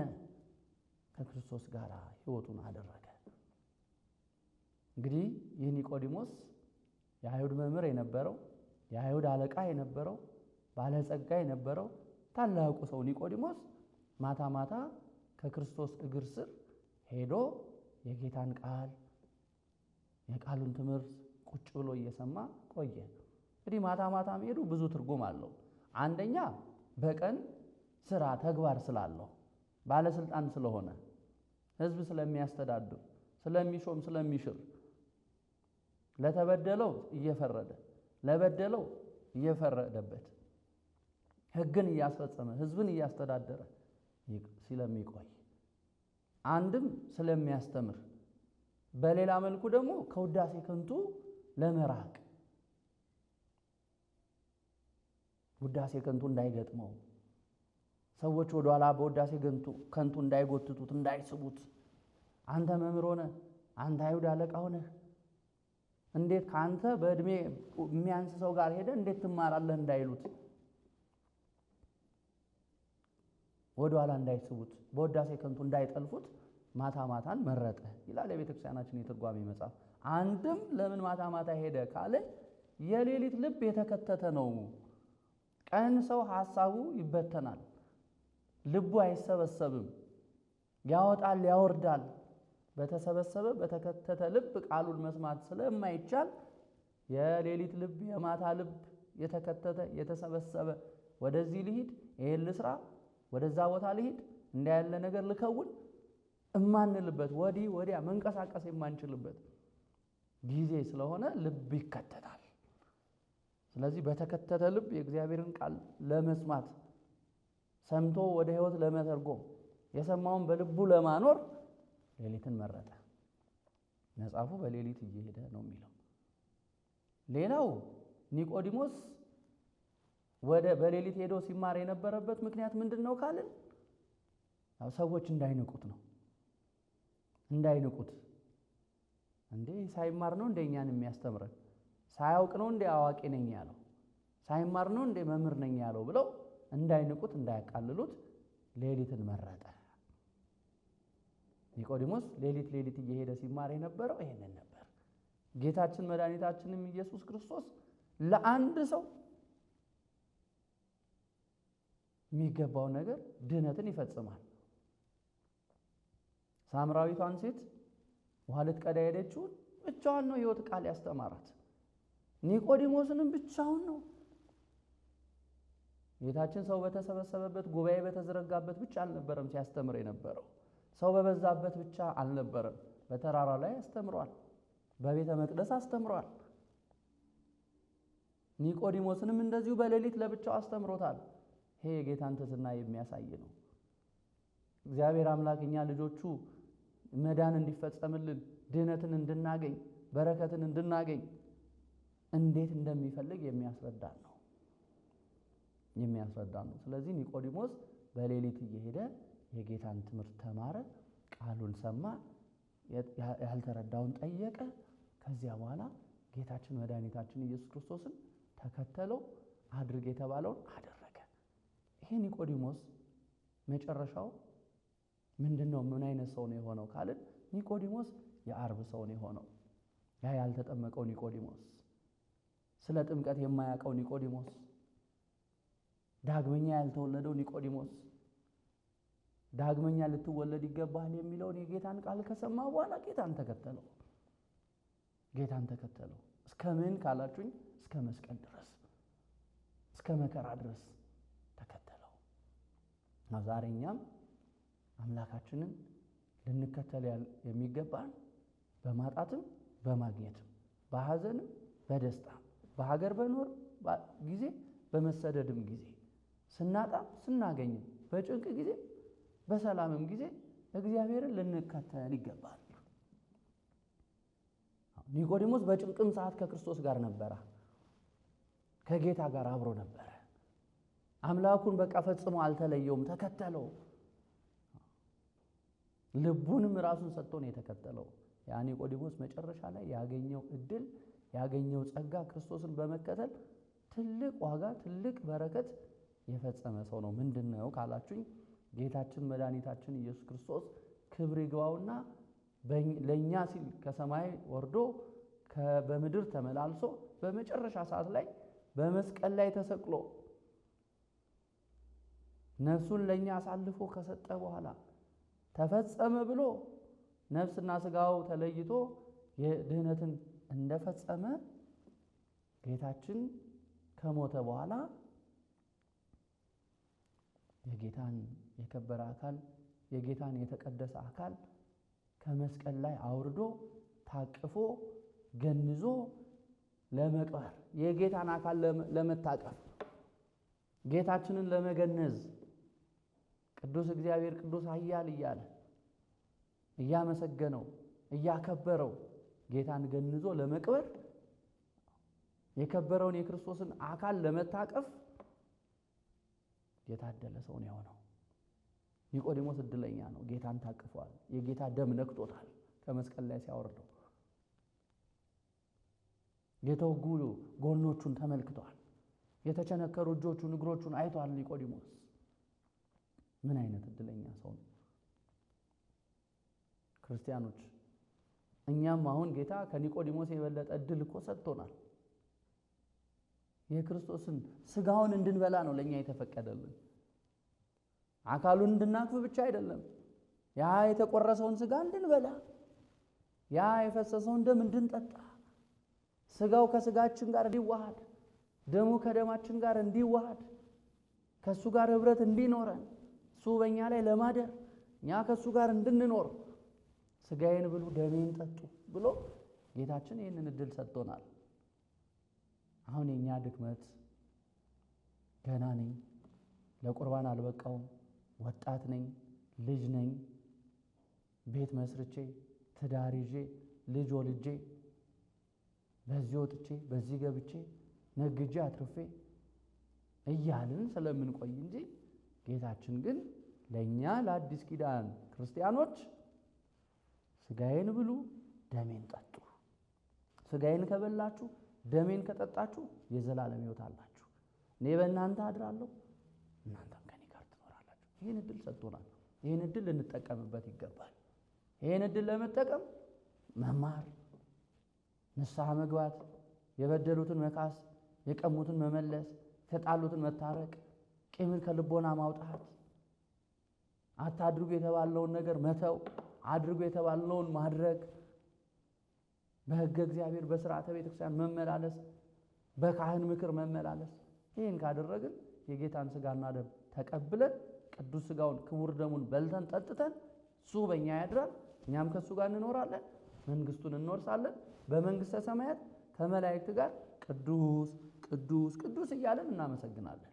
ከክርስቶስ ጋር ሕይወቱን አደረገ። እንግዲህ ይህ ኒቆዲሞስ የአይሁድ መምህር የነበረው፣ የአይሁድ አለቃ የነበረው፣ ባለጸጋ የነበረው ታላቁ ሰው ኒቆዲሞስ ማታ ማታ ከክርስቶስ እግር ስር ሄዶ የጌታን ቃል የቃሉን ትምህርት ቁጭ ብሎ እየሰማ ቆየ። እንግዲህ ማታ ማታ መሄዱ ብዙ ትርጉም አለው። አንደኛ በቀን ስራ ተግባር ስላለው፣ ባለስልጣን ስለሆነ፣ ሕዝብ ስለሚያስተዳድር፣ ስለሚሾም፣ ስለሚሽር ለተበደለው እየፈረደ ለበደለው እየፈረደበት ሕግን እያስፈጸመ ሕዝብን እያስተዳደረ ስለሚቆይ፣ አንድም ስለሚያስተምር፣ በሌላ መልኩ ደግሞ ከውዳሴ ከንቱ ለመራቅ ውዳሴ ከንቱ እንዳይገጥመው፣ ሰዎች ወደ ኋላ በውዳሴ ከንቱ እንዳይጎትቱት እንዳይስቡት፣ አንተ መምህር ሆነህ አንተ አይሁድ አለቃ ሆነህ እንዴት ከአንተ በዕድሜ የሚያንስ ሰው ጋር ሄደህ እንዴት ትማራለህ እንዳይሉት፣ ወደ ኋላ እንዳይስቡት፣ በውዳሴ ከንቱ እንዳይጠልፉት ማታ ማታን መረጠ ይላል የቤተ ክርስቲያናችን የትርጓሜ መጽሐፍ። አንድም ለምን ማታ ማታ ሄደ ካለ የሌሊት ልብ የተከተተ ነው። ቀን ሰው ሐሳቡ ይበተናል፣ ልቡ አይሰበሰብም፣ ያወጣል ያወርዳል። በተሰበሰበ በተከተተ ልብ ቃሉን መስማት ስለማይቻል የሌሊት ልብ የማታ ልብ የተከተተ የተሰበሰበ፣ ወደዚህ ልሂድ፣ ይሄን ልስራ፣ ወደዛ ቦታ ልሂድ፣ እንዲያ ያለ ነገር ልከውን እማንልበት፣ ወዲህ ወዲያ መንቀሳቀስ የማንችልበት ጊዜ ስለሆነ ልብ ይከተታል። ስለዚህ በተከተተ ልብ የእግዚአብሔርን ቃል ለመስማት ሰምቶ ወደ ሕይወት ለመተርጎም የሰማውን በልቡ ለማኖር ሌሊትን መረጠ። መጽሐፉ በሌሊት እየሄደ ነው የሚለው። ሌላው ኒቆዲሞስ በሌሊት ሄዶ ሲማር የነበረበት ምክንያት ምንድን ነው ካልን ሰዎች እንዳይንቁት ነው። እንዳይንቁት እንዴ ሳይማር ነው እንደ እኛን የሚያስተምረን? ሳያውቅ ነው እንደ አዋቂ ነኝ ያለው? ሳይማር ነው እንደ መምህር ነኝ ያለው? ብለው እንዳይንቁት እንዳያቃልሉት ሌሊትን መረጠ። ኒቆዲሞስ ሌሊት እየሄደ ሲማር የነበረው ይሄንን ነበር። ጌታችን መድኃኒታችንም ኢየሱስ ክርስቶስ ለአንድ ሰው የሚገባው ነገር ድህነትን ይፈጽማል። ሳምራዊቷን ሴት ውሃ ልትቀዳ ሄደችውን ብቻዋን ነው ሕይወት ቃል ያስተማራት። ኒቆዲሞስንም ብቻውን ነው። ጌታችን ሰው በተሰበሰበበት ጉባኤ በተዘረጋበት ብቻ አልነበረም ሲያስተምር የነበረው። ሰው በበዛበት ብቻ አልነበረም። በተራራ ላይ አስተምሯል። በቤተ መቅደስ አስተምሯል። ኒቆዲሞስንም እንደዚሁ በሌሊት ለብቻው አስተምሮታል። ይሄ የጌታን ትሕትና የሚያሳይ ነው። እግዚአብሔር አምላክ እኛ ልጆቹ መዳን እንዲፈጸምልን ድህነትን እንድናገኝ በረከትን እንድናገኝ እንዴት እንደሚፈልግ የሚያስረዳን ነው። ስለዚህ ኒቆዲሞስ በሌሊት እየሄደ የጌታን ትምህርት ተማረ፣ ቃሉን ሰማ፣ ያልተረዳውን ጠየቀ። ከዚያ በኋላ ጌታችን መድኃኒታችን ኢየሱስ ክርስቶስን ተከተለው፣ አድርግ የተባለውን አደረገ። ይሄ ኒቆዲሞስ መጨረሻው ምንድነው? ምን አይነት ሰው ነው የሆነው ካልን ኒቆዲሞስ የዓርብ ሰው ነው የሆነው። ያ ያልተጠመቀው ኒቆዲሞስ፣ ስለ ጥምቀት የማያውቀው ኒቆዲሞስ፣ ዳግመኛ ያልተወለደው ኒቆዲሞስ፣ ዳግመኛ ልትወለድ ይገባል የሚለውን የጌታን ቃል ከሰማ በኋላ ጌታን ተከተለው። እስከ ምን ካላችሁኝ እስከ መስቀል ድረስ፣ እስከ መከራ ድረስ ተከተለው። ዛሬ እኛም አምላካችንን ልንከተል የሚገባን በማጣትም በማግኘትም በሐዘንም በደስታም በሀገር በኖር ጊዜ በመሰደድም ጊዜ ስናጣም ስናገኝም በጭንቅ ጊዜ በሰላምም ጊዜ እግዚአብሔርን ልንከተል ይገባል። ኒቆዲሞስ በጭንቅም ሰዓት ከክርስቶስ ጋር ነበረ፣ ከጌታ ጋር አብሮ ነበረ። አምላኩን በቃ ፈጽሞ አልተለየውም፣ ተከተለው። ልቡንም ራሱን ሰጥቶ ነው የተከተለው። ያ ኒቆዲሞስ መጨረሻ ላይ ያገኘው እድል ያገኘው ጸጋ ክርስቶስን በመከተል ትልቅ ዋጋ ትልቅ በረከት የፈጸመ ሰው ነው። ምንድነው ካላችሁኝ ጌታችን መድኃኒታችን ኢየሱስ ክርስቶስ ክብር ይግባውና ለኛ ሲል ከሰማይ ወርዶ በምድር ተመላልሶ በመጨረሻ ሰዓት ላይ በመስቀል ላይ ተሰቅሎ ነፍሱን ለኛ አሳልፎ ከሰጠ በኋላ ተፈጸመ ብሎ ነፍስና ስጋው ተለይቶ የድህነትን እንደፈጸመ ጌታችን ከሞተ በኋላ የጌታን የከበረ አካል የጌታን የተቀደሰ አካል ከመስቀል ላይ አውርዶ ታቅፎ ገንዞ ለመቅበር የጌታን አካል ለመታቀፍ ጌታችንን ለመገነዝ ቅዱስ እግዚአብሔር ቅዱስ ኃያል እያለ እያመሰገነው እያከበረው ጌታን ገንዞ ለመቅበር የከበረውን የክርስቶስን አካል ለመታቀፍ የታደለ ሰው ነው የሆነው። ኒቆዲሞስ እድለኛ ነው። ጌታን ታቅፏል። የጌታ ደም ነክቶታል። ከመስቀል ላይ ሲያወርደው የተወጉ ጎኖቹን ተመልክቷል። የተቸነከሩ እጆቹን እግሮቹን አይቷል። ኒቆዲሞስ ምን አይነት እድለኛ ሰው ነው! ክርስቲያኖች እኛም አሁን ጌታ ከኒቆዲሞስ የበለጠ እድል እኮ ሰጥቶናል። የክርስቶስን ስጋውን እንድንበላ ነው ለኛ የተፈቀደልን። አካሉን እንድናቅፍ ብቻ አይደለም። ያ የተቆረሰውን ስጋ እንድንበላ፣ ያ የፈሰሰውን ደም እንድንጠጣ፣ ስጋው ከስጋችን ጋር እንዲዋሃድ፣ ደሙ ከደማችን ጋር እንዲዋሃድ፣ ከሱ ጋር ህብረት እንዲኖረን፣ እሱ በእኛ ላይ ለማደር እኛ ከሱ ጋር እንድንኖር ስጋዬን ብሉ ደሜን ጠጡ ብሎ ጌታችን ይህንን እድል ሰጥቶናል። አሁን የኛ ድክመት ገና ነኝ፣ ለቁርባን አልበቃውም፣ ወጣት ነኝ፣ ልጅ ነኝ፣ ቤት መስርቼ ትዳር ይዤ ልጅ ወልጄ በዚህ ወጥቼ በዚህ ገብቼ ነግጄ አትርፌ እያልን ስለምንቆይ እንጂ ጌታችን ግን ለእኛ ለአዲስ ኪዳን ክርስቲያኖች ሥጋዬን ብሉ ደሜን ጠጡ፣ ሥጋዬን ከበላችሁ ደሜን ከጠጣችሁ የዘላለም ሕይወት አላችሁ፣ እኔ በእናንተ አድራለሁ፣ እናንተም ከኔ ጋር ትኖራላችሁ። ይህን እድል ሰጥቶናል። ይህን እድል ልንጠቀምበት ይገባል። ይህን እድል ለመጠቀም መማር፣ ንስሐ መግባት፣ የበደሉትን መካስ፣ የቀሙትን መመለስ፣ የተጣሉትን መታረቅ፣ ቂምን ከልቦና ማውጣት፣ አታድርጉ የተባለውን ነገር መተው፣ አድርጉ የተባለውን ማድረግ፣ በሕገ እግዚአብሔር በሥርዓተ ቤተክርስቲያን መመላለስ፣ በካህን ምክር መመላለስ። ይህን ካደረግን የጌታን ሥጋና ደም ተቀብለን ቅዱስ ሥጋውን ክቡር ደሙን በልተን ጠጥተን እሱ በእኛ ያድራል፣ እኛም ከእሱ ጋር እንኖራለን፣ መንግሥቱን እንወርሳለን። በመንግሥተ ሰማያት ከመላእክት ጋር ቅዱስ ቅዱስ ቅዱስ እያለን እናመሰግናለን።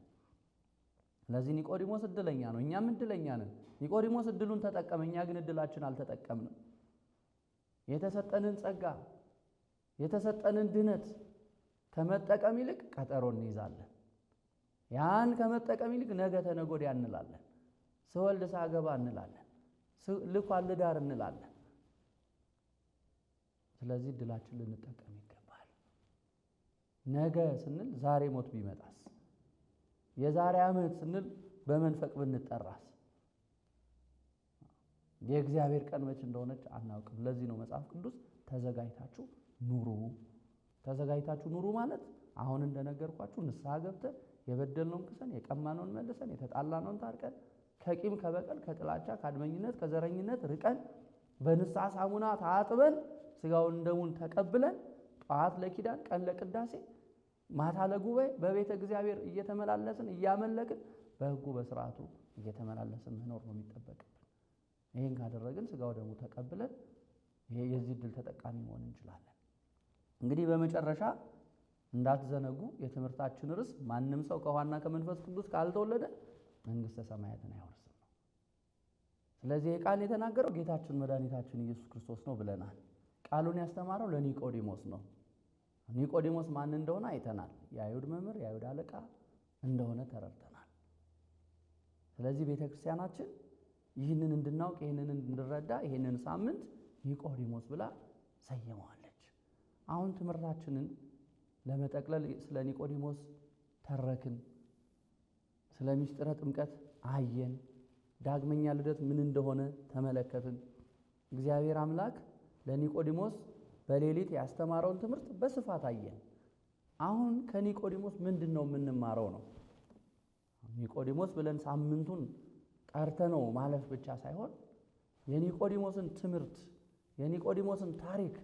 ስለዚህ ኒቆዲሞስ እድለኛ ነው፣ እኛም እድለኛ ነን። ኒቆዲሞስ እድሉን ተጠቀመ፣ እኛ ግን እድላችን አልተጠቀምንም። የተሰጠንን ጸጋ የተሰጠንን ድነት ከመጠቀም ይልቅ ቀጠሮ እንይዛለን። ያን ከመጠቀም ይልቅ ነገ ተነገ ወዲያ እንላለን። ስወልድ ሳገባ እንላለን። ልኳን ልዳር እንላለን። ስለዚህ እድላችን ልንጠቀም ይገባል። ነገ ስንል ዛሬ ሞት ቢመጣስ? የዛሬ ዓመት ስንል በመንፈቅ ብንጠራስ? የእግዚአብሔር ቀን መች እንደሆነች አናውቅም። ለዚህ ነው መጽሐፍ ቅዱስ ተዘጋጅታችሁ ኑሩ። ተዘጋጅታችሁ ኑሩ ማለት አሁን እንደነገርኳችሁ ንስሐ ገብተን የበደልነውን ክሰን የቀማነውን መልሰን የተጣላነውን ታርቀን ከቂም ከበቀል ከጥላቻ ከአድመኝነት ከዘረኝነት ርቀን በንስሐ ሳሙና ታጥበን ሥጋውን ደሙን ተቀብለን ጠዋት ለኪዳን ቀን ለቅዳሴ ማታ ለጉባኤ በቤተ እግዚአብሔር እየተመላለስን እያመለክን በሕጉ በሥርዓቱ እየተመላለስን መኖር ነው የሚጠበቅብን። ይህን ካደረግን ሥጋው ደሙ ተቀብለን የዚህ ዕድል ተጠቃሚ መሆን እንችላለን። እንግዲህ በመጨረሻ እንዳትዘነጉ የትምህርታችን ርዕስ ማንም ሰው ከውኃና ከመንፈስ ቅዱስ ካልተወለደ መንግሥተ ሰማያትን አይወርስም ነው። ስለዚህ ቃል የተናገረው ጌታችን መድኃኒታችን ኢየሱስ ክርስቶስ ነው ብለናል። ቃሉን ያስተማረው ለኒቆዲሞስ ነው። ኒቆዲሞስ ማን እንደሆነ አይተናል። የአይሁድ መምህር የአይሁድ አለቃ እንደሆነ ተረድተናል። ስለዚህ ቤተ ክርስቲያናችን ይህንን እንድናውቅ ይህንን እንድንረዳ ይህንን ሳምንት ኒቆዲሞስ ብላ ሰየመዋለች። አሁን ትምህርታችንን ለመጠቅለል ስለ ኒቆዲሞስ ተረክን፣ ስለ ምስጢረ ጥምቀት አየን፣ ዳግመኛ ልደት ምን እንደሆነ ተመለከትን። እግዚአብሔር አምላክ ለኒቆዲሞስ በሌሊት ያስተማረውን ትምህርት በስፋት አየን። አሁን ከኒቆዲሞስ ምንድን ነው የምንማረው ነው? ኒቆዲሞስ ብለን ሳምንቱን ቀርተነው ማለፍ ብቻ ሳይሆን የኒቆዲሞስን ትምህርት የኒቆዲሞስን ታሪክ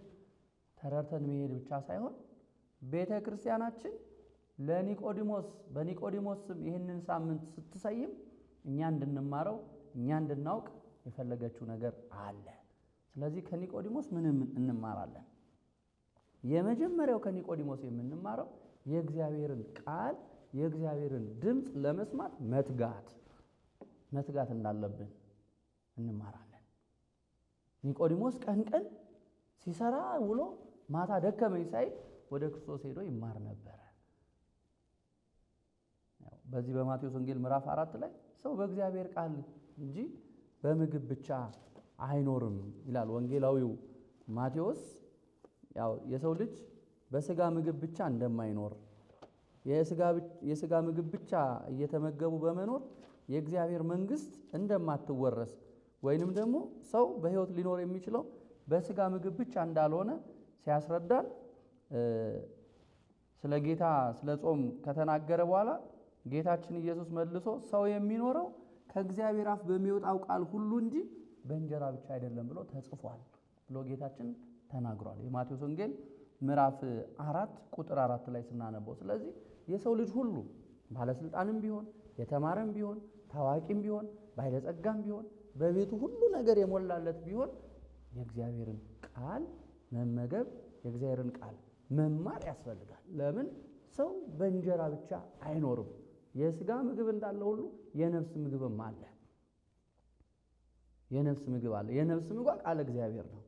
ተረድተን መሄድ ብቻ ሳይሆን ቤተ ክርስቲያናችን ለኒቆዲሞስ በኒቆዲሞስ ስም ይህንን ሳምንት ስትሰይም እኛ እንድንማረው እኛ እንድናውቅ የፈለገችው ነገር አለ። ስለዚህ ከኒቆዲሞስ ምን እንማራለን? የመጀመሪያው ከኒቆዲሞስ የምንማረው የእግዚአብሔርን ቃል የእግዚአብሔርን ድምፅ ለመስማት መትጋት እንዳለብን እንማራለን። ኒቆዲሞስ ቀን ቀን ሲሰራ ውሎ ማታ ደከመኝ ሳይል ወደ ክርስቶስ ሄዶ ይማር ነበረ። በዚህ በማቴዎስ ወንጌል ምዕራፍ 4 ላይ ሰው በእግዚአብሔር ቃል እንጂ በምግብ ብቻ አይኖርም ይላል ወንጌላዊው ማቴዎስ። ያው የሰው ልጅ በስጋ ምግብ ብቻ እንደማይኖር የስጋ ምግብ ብቻ እየተመገቡ በመኖር የእግዚአብሔር መንግሥት እንደማትወረስ ወይንም ደግሞ ሰው በሕይወት ሊኖር የሚችለው በስጋ ምግብ ብቻ እንዳልሆነ ሲያስረዳን ስለ ጌታ ስለ ጾም ከተናገረ በኋላ ጌታችን ኢየሱስ መልሶ ሰው የሚኖረው ከእግዚአብሔር አፍ በሚወጣው ቃል ሁሉ እንጂ በእንጀራ ብቻ አይደለም ብሎ ተጽፏል ብሎ ጌታችን ተናግሯል። የማቴዎስ ወንጌል ምዕራፍ 4 ቁጥር 4 ላይ ስናነበው፣ ስለዚህ የሰው ልጅ ሁሉ ባለስልጣንም ቢሆን የተማረም ቢሆን ታዋቂም ቢሆን ባለጸጋም ቢሆን በቤቱ ሁሉ ነገር የሞላለት ቢሆን የእግዚአብሔርን ቃል መመገብ የእግዚአብሔርን ቃል መማር ያስፈልጋል። ለምን? ሰው በእንጀራ ብቻ አይኖርም። የሥጋ ምግብ እንዳለ ሁሉ የነፍስ ምግብም አለ። የነፍስ ምግብ አለ። የነፍስ ምግቧ ቃለ እግዚአብሔር ነው።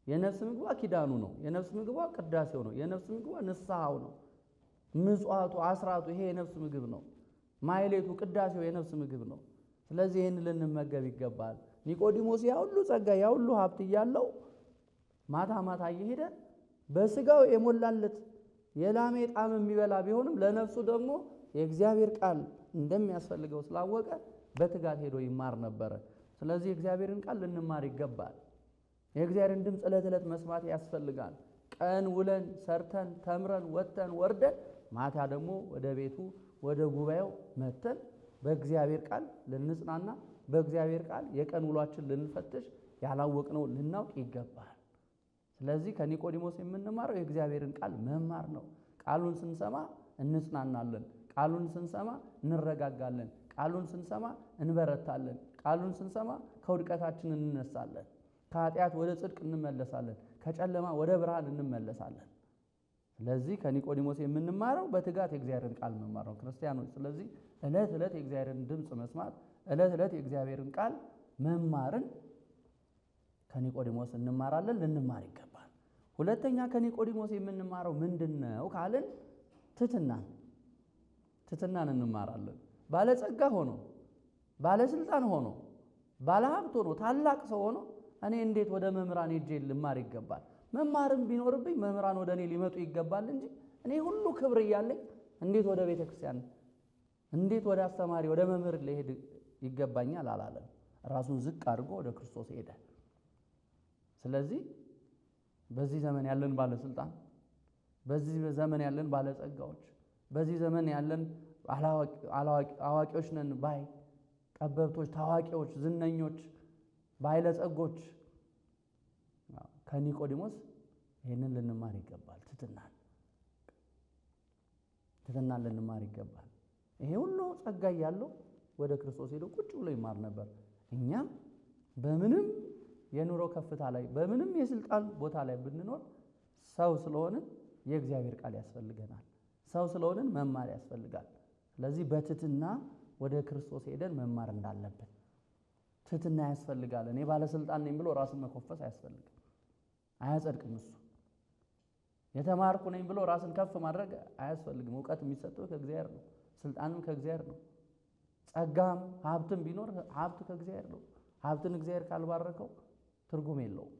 የነፍስ ምግቧ ኪዳኑ ነው። የነፍስ ምግቧ ቅዳሴው ነው። የነፍስ ምግቧ ንስሐው ነው። ምጽዋቱ፣ አስራቱ ይሄ የነፍስ ምግብ ነው። ማይሌቱ፣ ቅዳሴው የነፍስ ምግብ ነው። ስለዚህ ይህን ልንመገብ ይገባል። ኒቆዲሞስ ያ ሁሉ ጸጋ ያ ሁሉ ሀብት እያለው ማታ ማታ እየሄደ በሥጋው የሞላለት የላሜ ጣም የሚበላ ቢሆንም ለነፍሱ ደግሞ የእግዚአብሔር ቃል እንደሚያስፈልገው ስላወቀ በትጋት ሄዶ ይማር ነበረ። ስለዚህ የእግዚአብሔርን ቃል ልንማር ይገባል። የእግዚአብሔርን ድምፅ ዕለት ዕለት መስማት ያስፈልጋል። ቀን ውለን ሰርተን ተምረን ወጥተን ወርደን ማታ ደግሞ ወደ ቤቱ ወደ ጉባኤው መተን በእግዚአብሔር ቃል ልንጽናና፣ በእግዚአብሔር ቃል የቀን ውሏችን ልንፈትሽ፣ ያላወቅነው ልናውቅ ይገባል። ስለዚህ ከኒቆዲሞስ የምንማረው የእግዚአብሔርን ቃል መማር ነው። ቃሉን ስንሰማ እንጽናናለን። ቃሉን ስንሰማ እንረጋጋለን። ቃሉን ስንሰማ እንበረታለን። ቃሉን ስንሰማ ከውድቀታችን እንነሳለን። ከኃጢአት ወደ ጽድቅ እንመለሳለን። ከጨለማ ወደ ብርሃን እንመለሳለን። ስለዚህ ከኒቆዲሞስ የምንማረው በትጋት የእግዚአብሔርን ቃል መማር ነው ክርስቲያኖች። ስለዚህ ዕለት ዕለት የእግዚአብሔርን ድምፅ መስማት፣ ዕለት ዕለት የእግዚአብሔርን ቃል መማርን ከኒቆዲሞስ እንማራለን፣ ልንማር ይገባል። ሁለተኛ ከኒቆዲሞስ የምንማረው ምንድን ነው ካልን ትሕትናን እንማራለን። ባለጸጋ ሆኖ ባለስልጣን ሆኖ ባለሀብት ሆኖ ታላቅ ሰው ሆኖ እኔ እንዴት ወደ መምህራን ሄጄ ልማር ይገባል? መማርም ቢኖርብኝ መምህራን ወደ እኔ ሊመጡ ይገባል እንጂ እኔ ሁሉ ክብር እያለኝ እንዴት ወደ ቤተ ክርስቲያን፣ እንዴት ወደ አስተማሪ ወደ መምህር ሊሄድ ይገባኛል አላለም። ራሱን ዝቅ አድርጎ ወደ ክርስቶስ ሄደ። ስለዚህ በዚህ ዘመን ያለን ባለስልጣን፣ በዚህ ዘመን ያለን ባለጸጋዎች፣ በዚህ ዘመን ያለን አዋቂዎች ነን ባይ ጠበብቶች፣ ታዋቂዎች፣ ዝነኞች፣ ባለጸጎች ከኒቆዲሞስ ይህንን ልንማር ይገባል። ትሕትናን ልንማር ይገባል። ይሄ ሁሉ ጸጋ እያለው ወደ ክርስቶስ ሄዶ ቁጭ ብሎ ይማር ነበር። እኛም በምንም የኑሮ ከፍታ ላይ በምንም የስልጣን ቦታ ላይ ብንኖር ሰው ስለሆንን የእግዚአብሔር ቃል ያስፈልገናል። ሰው ስለሆንን መማር ያስፈልጋል። ስለዚህ በትሕትና ወደ ክርስቶስ ሄደን መማር እንዳለብን ትሕትና ያስፈልጋል። እኔ ባለስልጣን ነኝ ብሎ ራስን መኮፈስ አያስፈልግም፣ አያጸድቅም። እሱ የተማርኩ ነኝ ብሎ ራስን ከፍ ማድረግ አያስፈልግም። እውቀት የሚሰጠው ከእግዚአብሔር ነው። ስልጣንም ከእግዚአብሔር ነው። ጸጋም ሀብትም ቢኖር ሀብት ከእግዚአብሔር ነው። ሀብትን እግዚአብሔር ካልባረከው ትርጉም የለውም።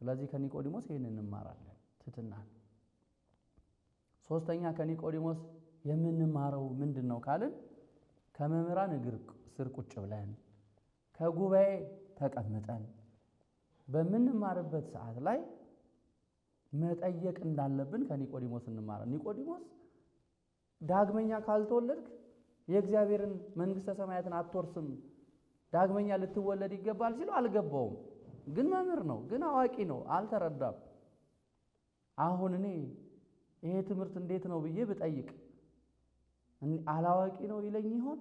ስለዚህ ከኒቆዲሞስ ይህን እንማራለን፣ ትሕትናን። ሶስተኛ ከኒቆዲሞስ የምንማረው ምንድን ነው ካልን ከመምህራን እግር ስር ቁጭ ብለን ከጉባኤ ተቀምጠን በምንማርበት ሰዓት ላይ መጠየቅ እንዳለብን ከኒቆዲሞስ እንማራለን። ኒቆዲሞስ ዳግመኛ ካልተወለድክ የእግዚአብሔርን መንግሥተ ሰማያትን አትወርስም፣ ዳግመኛ ልትወለድ ይገባል ሲሉ አልገባውም። ግን መምህር ነው፣ ግን አዋቂ ነው፣ አልተረዳም። አሁን እኔ ይሄ ትምህርት እንዴት ነው ብዬ ብጠይቅ አላዋቂ ነው ይለኝ ይሆን?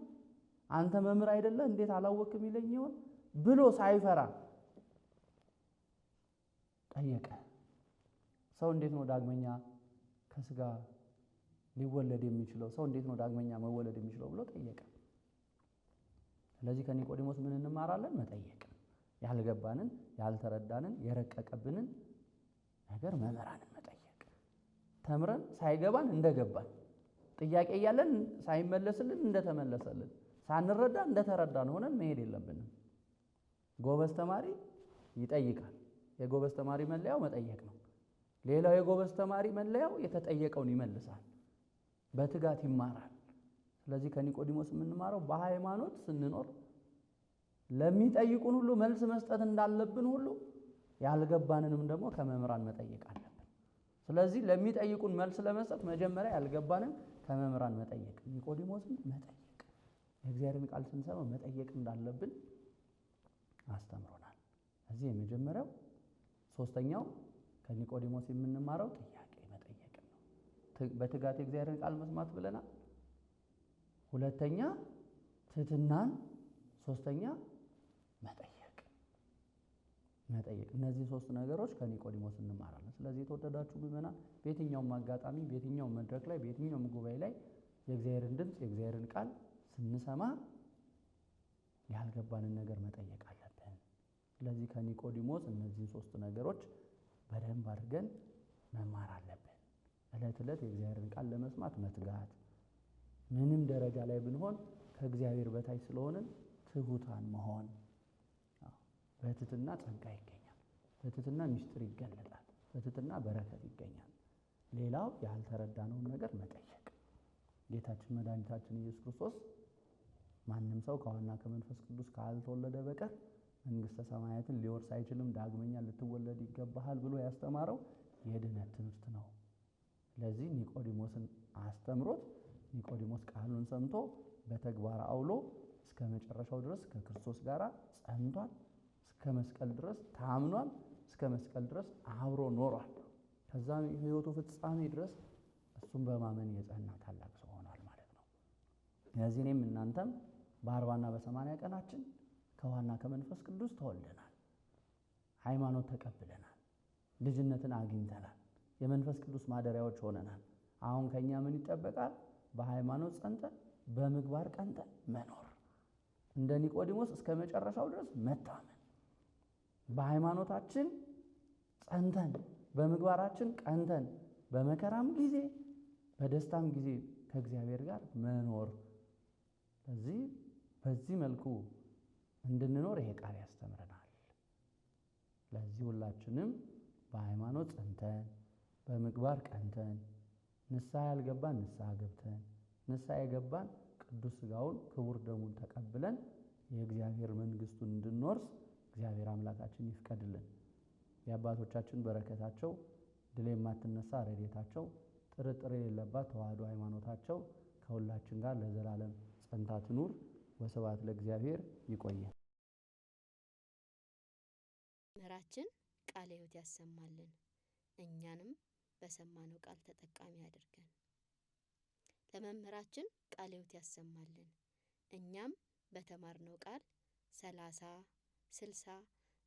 አንተ መምህር አይደለህ እንዴት አላወቅም ይለኝ ይሆን ብሎ ሳይፈራ ጠየቀ። ሰው እንዴት ነው ዳግመኛ ከስጋ ሊወለድ የሚችለው? ሰው እንዴት ነው ዳግመኛ መወለድ የሚችለው ብሎ ጠየቀ። ስለዚህ ከኒቆዲሞስ ምን እንማራለን? መጠየቅ፣ ያልገባንን ያልተረዳንን የረቀቀብንን ነገር መምህራንን መጠየቅ፣ ተምረን ሳይገባን እንደገባን፣ ጥያቄ እያለን ሳይመለስልን እንደተመለሰልን፣ ሳንረዳ እንደተረዳን ሆነን መሄድ የለብንም። ጎበዝ ተማሪ ይጠይቃል። የጎበዝ ተማሪ መለያው መጠየቅ ነው። ሌላው የጎበዝ ተማሪ መለያው የተጠየቀውን ይመልሳል፣ በትጋት ይማራል። ስለዚህ ከኒቆዲሞስ የምንማረው በሃይማኖት ስንኖር ለሚጠይቁን ሁሉ መልስ መስጠት እንዳለብን ሁሉ ያልገባንንም ደግሞ ከመምህራን መጠየቅ አለብን። ስለዚህ ለሚጠይቁን መልስ ለመስጠት መጀመሪያ ያልገባንን ከመምህራን መጠየቅ፣ ኒቆዲሞስን መጠየቅ፣ የእግዚአብሔርን ቃል ስንሰማ መጠየቅ እንዳለብን አስተምሮናል። እዚህ የመጀመሪያው። ሶስተኛው ከኒቆዲሞስ የምንማረው ጥያቄ መጠየቅ ነው። በትጋት የእግዚአብሔርን ቃል መስማት ብለናል። ሁለተኛ ትሕትናን፣ ሶስተኛ መጠየቅ። መጠየቅ። እነዚህ ሶስት ነገሮች ከኒቆዲሞስ እንማራለን። ስለዚህ የተወደዳችሁ ምእመናን በየትኛውም አጋጣሚ፣ በየትኛውም መድረክ ላይ፣ በየትኛውም ጉባኤ ላይ የእግዚአብሔርን ድምፅ የእግዚአብሔርን ቃል ስንሰማ ያልገባንን ነገር መጠየቅ አለብን። ስለዚህ ከኒቆዲሞስ እነዚህ ሶስት ነገሮች በደንብ አድርገን መማር አለብን። ዕለት ዕለት የእግዚአብሔርን ቃል ለመስማት መትጋት፣ ምንም ደረጃ ላይ ብንሆን ከእግዚአብሔር በታች ስለሆንን ትሑታን መሆን። በትሕትና ጸጋ ይገኛል። በትሕትና ምስጢር ይገለጣል። በትሕትና በረከት ይገኛል። ሌላው ያልተረዳነውን ነገር መጠየቅ። ጌታችን መድኃኒታችን ኢየሱስ ክርስቶስ ማንም ሰው ከውሃና ከመንፈስ ቅዱስ ካልተወለደ በቀር መንግሥተ ሰማያትን ሊወርስ አይችልም፣ ዳግመኛ ልትወለድ ይገባሃል ብሎ ያስተማረው የድነት ትምህርት ነው። ስለዚህ ኒቆዲሞስን አስተምሮት ኒቆዲሞስ ቃሉን ሰምቶ በተግባር አውሎ እስከ መጨረሻው ድረስ ከክርስቶስ ጋር ጸንቷል። እስከ መስቀል ድረስ ታምኗል። እስከ መስቀል ድረስ አብሮ ኖሯል። ከዛም የሕይወቱ ፍጻሜ ድረስ እሱም በማመን የጸና ታላቅ ሰው ሆኗል ማለት ነው። ስለዚህ እኔም እናንተም በ40ና በ80 ቀናችን ከውሃና ከመንፈስ ቅዱስ ተወልደናል። ሃይማኖት ተቀብለናል። ልጅነትን አግኝተናል። የመንፈስ ቅዱስ ማደሪያዎች ሆነናል። አሁን ከኛ ምን ይጠበቃል? በሃይማኖት ጸንተን በምግባር ቀንተን መኖር። እንደ ኒቆዲሞስ እስከ መጨረሻው ድረስ መታመን። በሃይማኖታችን ጸንተን በምግባራችን ቀንተን በመከራም ጊዜ በደስታም ጊዜ ከእግዚአብሔር ጋር መኖር። በዚህ መልኩ እንድንኖር ይሄ ቃል ያስተምረናል። ለዚህ ሁላችንም በሃይማኖት ጸንተን በምግባር ቀንተን ንስሐ ያልገባን ንስሐ ገብተን ንስሐ የገባን ቅዱስ ሥጋውን ክቡር ደሙን ተቀብለን የእግዚአብሔር መንግሥቱን እንድንወርስ እግዚአብሔር አምላካችን ይፍቀድልን። የአባቶቻችን በረከታቸው፣ ድል የማትነሳ ረድኤታቸው፣ ጥርጥር የሌለባት ተዋህዶ ሃይማኖታቸው ከሁላችን ጋር ለዘላለም ጸንታ ትኑር። ወስብሐት ለእግዚአብሔር። ይቆየን። መምህራችን ቃለ ሕይወት ያሰማልን፣ እኛንም በሰማነው ቃል ተጠቃሚ ያድርገን። ለመምህራችን ቃለ ሕይወት ያሰማልን፣ እኛም በተማርነው ቃል 30፣ 60፣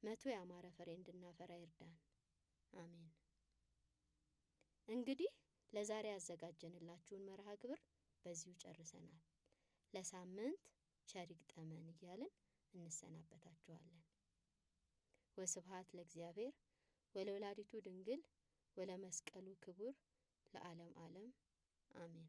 100 ያማረ ፍሬ እንድናፈራ ይርዳን። አሜን። እንግዲህ ለዛሬ ያዘጋጀንላችሁን መርሃ ግብር በዚሁ ጨርሰናል። ለሳምንት ቸር ይግጠመን እያልን እንሰናበታችኋለን። ወስብሐት ለእግዚአብሔር ወለወላዲቱ ድንግል ወለመስቀሉ ክቡር ለዓለም ዓለም አሜን።